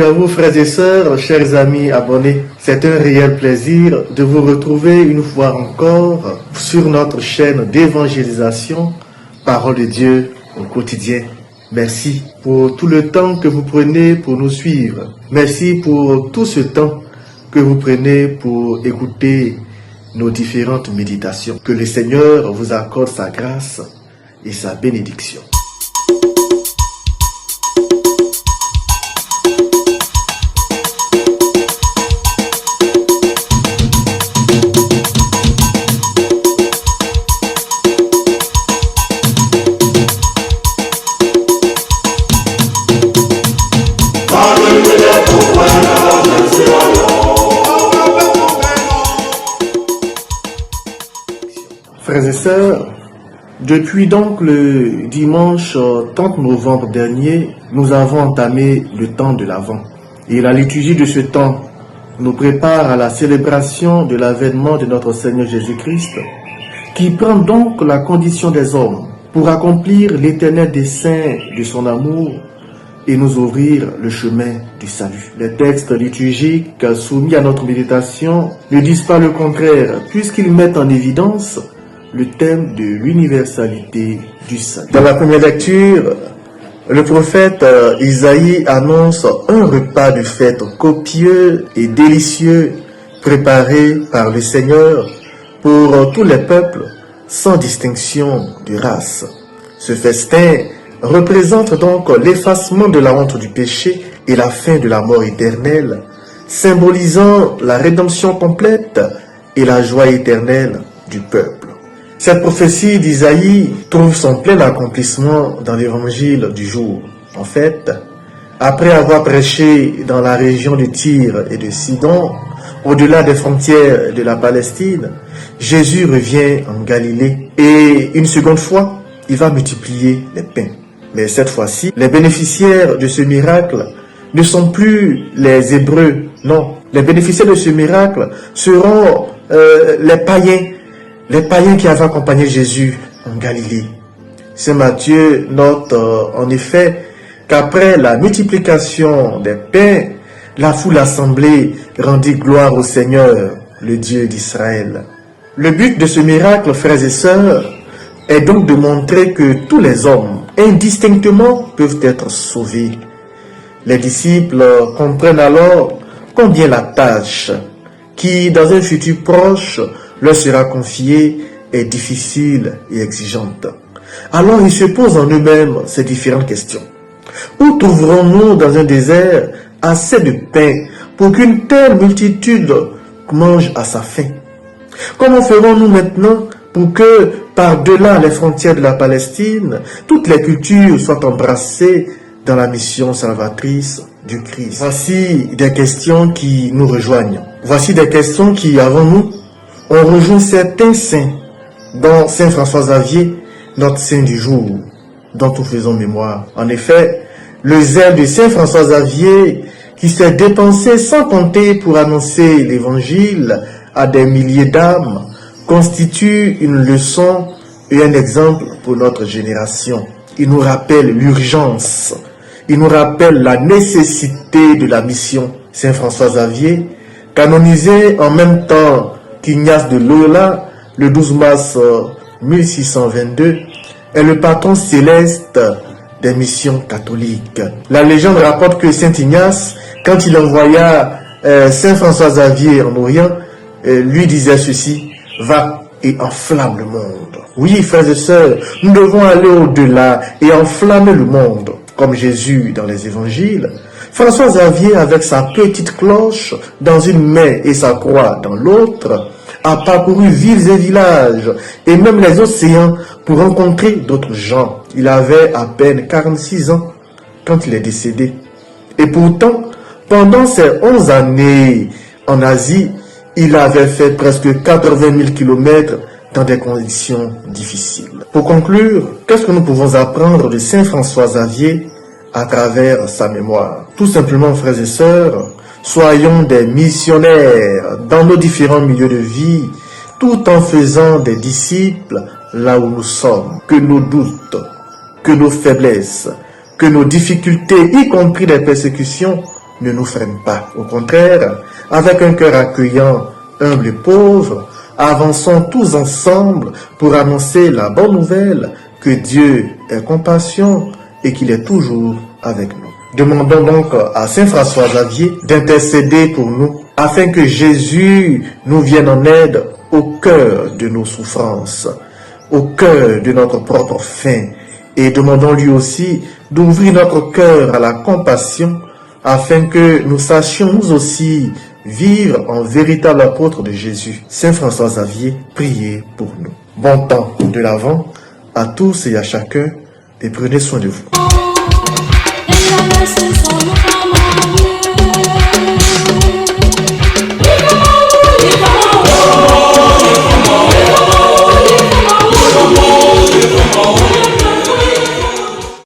À vous, frères et sœurs, chers amis abonnés, c'est un réel plaisir de vous retrouver une fois encore sur notre chaîne d'évangélisation, Parole de Dieu au quotidien. Merci pour tout le temps que vous prenez pour nous suivre. Merci pour tout ce temps que vous prenez pour écouter nos différentes méditations. Que le Seigneur vous accorde sa grâce et sa bénédiction. Frères et sœurs, depuis donc le dimanche 30 novembre dernier, nous avons entamé le temps de l'Avent. Et la liturgie de ce temps nous prépare à la célébration de l'avènement de notre Seigneur Jésus-Christ, qui prend donc la condition des hommes pour accomplir l'éternel dessein de son amour et nous ouvrir le chemin du salut. Les textes liturgiques soumis à notre méditation ne disent pas le contraire, puisqu'ils mettent en évidence le thème de l'universalité du salut. Dans la première lecture, le prophète Isaïe annonce un repas de fête copieux et délicieux préparé par le Seigneur pour tous les peuples sans distinction de race. Ce festin représente donc l'effacement de la honte du péché et la fin de la mort éternelle, symbolisant la rédemption complète et la joie éternelle du peuple. Cette prophétie d'Isaïe trouve son plein accomplissement dans l'évangile du jour. En fait, après avoir prêché dans la région de Tyr et de Sidon, au-delà des frontières de la Palestine, Jésus revient en Galilée et une seconde fois, il va multiplier les pains. Mais cette fois-ci, les bénéficiaires de ce miracle ne sont plus les Hébreux, non. Les bénéficiaires de ce miracle seront les païens qui avaient accompagné Jésus en Galilée. Saint Matthieu note en effet qu'après la multiplication des pains, la foule assemblée rendit gloire au Seigneur, le Dieu d'Israël. Le but de ce miracle, frères et sœurs, est donc de montrer que tous les hommes, indistinctement, peuvent être sauvés. Les disciples comprennent alors combien la tâche qui, dans un futur proche, leur sera confiée est difficile et exigeante. Alors ils se posent en eux-mêmes ces différentes questions. Où trouverons-nous dans un désert assez de pain pour qu'une telle multitude mange à sa faim? Comment ferons-nous maintenant pour que, par-delà les frontières de la Palestine, toutes les cultures soient embrassées dans la mission salvatrice du Christ? Voici des questions qui nous rejoignent. Voici des questions qui, avant nous, ont rejoint certains saints, dont Saint François Xavier, notre saint du jour, dont nous faisons mémoire. En effet, le zèle de Saint François Xavier, qui s'est dépensé sans compter pour annoncer l'évangile à des milliers d'âmes, constitue une leçon et un exemple pour notre génération. Il nous rappelle l'urgence, il nous rappelle la nécessité de la mission. Saint François Xavier, canonisé en même temps qu'Ignace de Loyola, le 12 mars 1622, est le patron céleste des missions catholiques. La légende rapporte que Saint Ignace, quand il envoya Saint François Xavier en Orient, lui disait ceci: va et enflamme le monde. Oui, frères et sœurs, nous devons aller au-delà et enflammer le monde, comme Jésus dans les évangiles. François Xavier, avec sa petite cloche dans une main et sa croix dans l'autre, a parcouru villes et villages et même les océans pour rencontrer d'autres gens. Il avait à peine 46 ans quand il est décédé. Et pourtant, pendant ces 11 années en Asie, il avait fait presque 80 000 kilomètres dans des conditions difficiles. Pour conclure, qu'est-ce que nous pouvons apprendre de Saint François Xavier à travers sa mémoire? Tout simplement, frères et sœurs, soyons des missionnaires dans nos différents milieux de vie, tout en faisant des disciples là où nous sommes. Que nos doutes, que nos faiblesses, que nos difficultés, y compris les persécutions, ne nous freine pas. Au contraire, avec un cœur accueillant, humble et pauvre, avançons tous ensemble pour annoncer la bonne nouvelle que Dieu est compassion et qu'il est toujours avec nous. Demandons donc à Saint François Xavier d'intercéder pour nous afin que Jésus nous vienne en aide au cœur de nos souffrances, au cœur de notre propre faim. Et demandons-lui aussi d'ouvrir notre cœur à la compassion afin que nous sachions nous aussi vivre en véritable apôtre de Jésus. Saint François Xavier, priez pour nous. Bon temps de l'Avent à tous et à chacun et prenez soin de vous.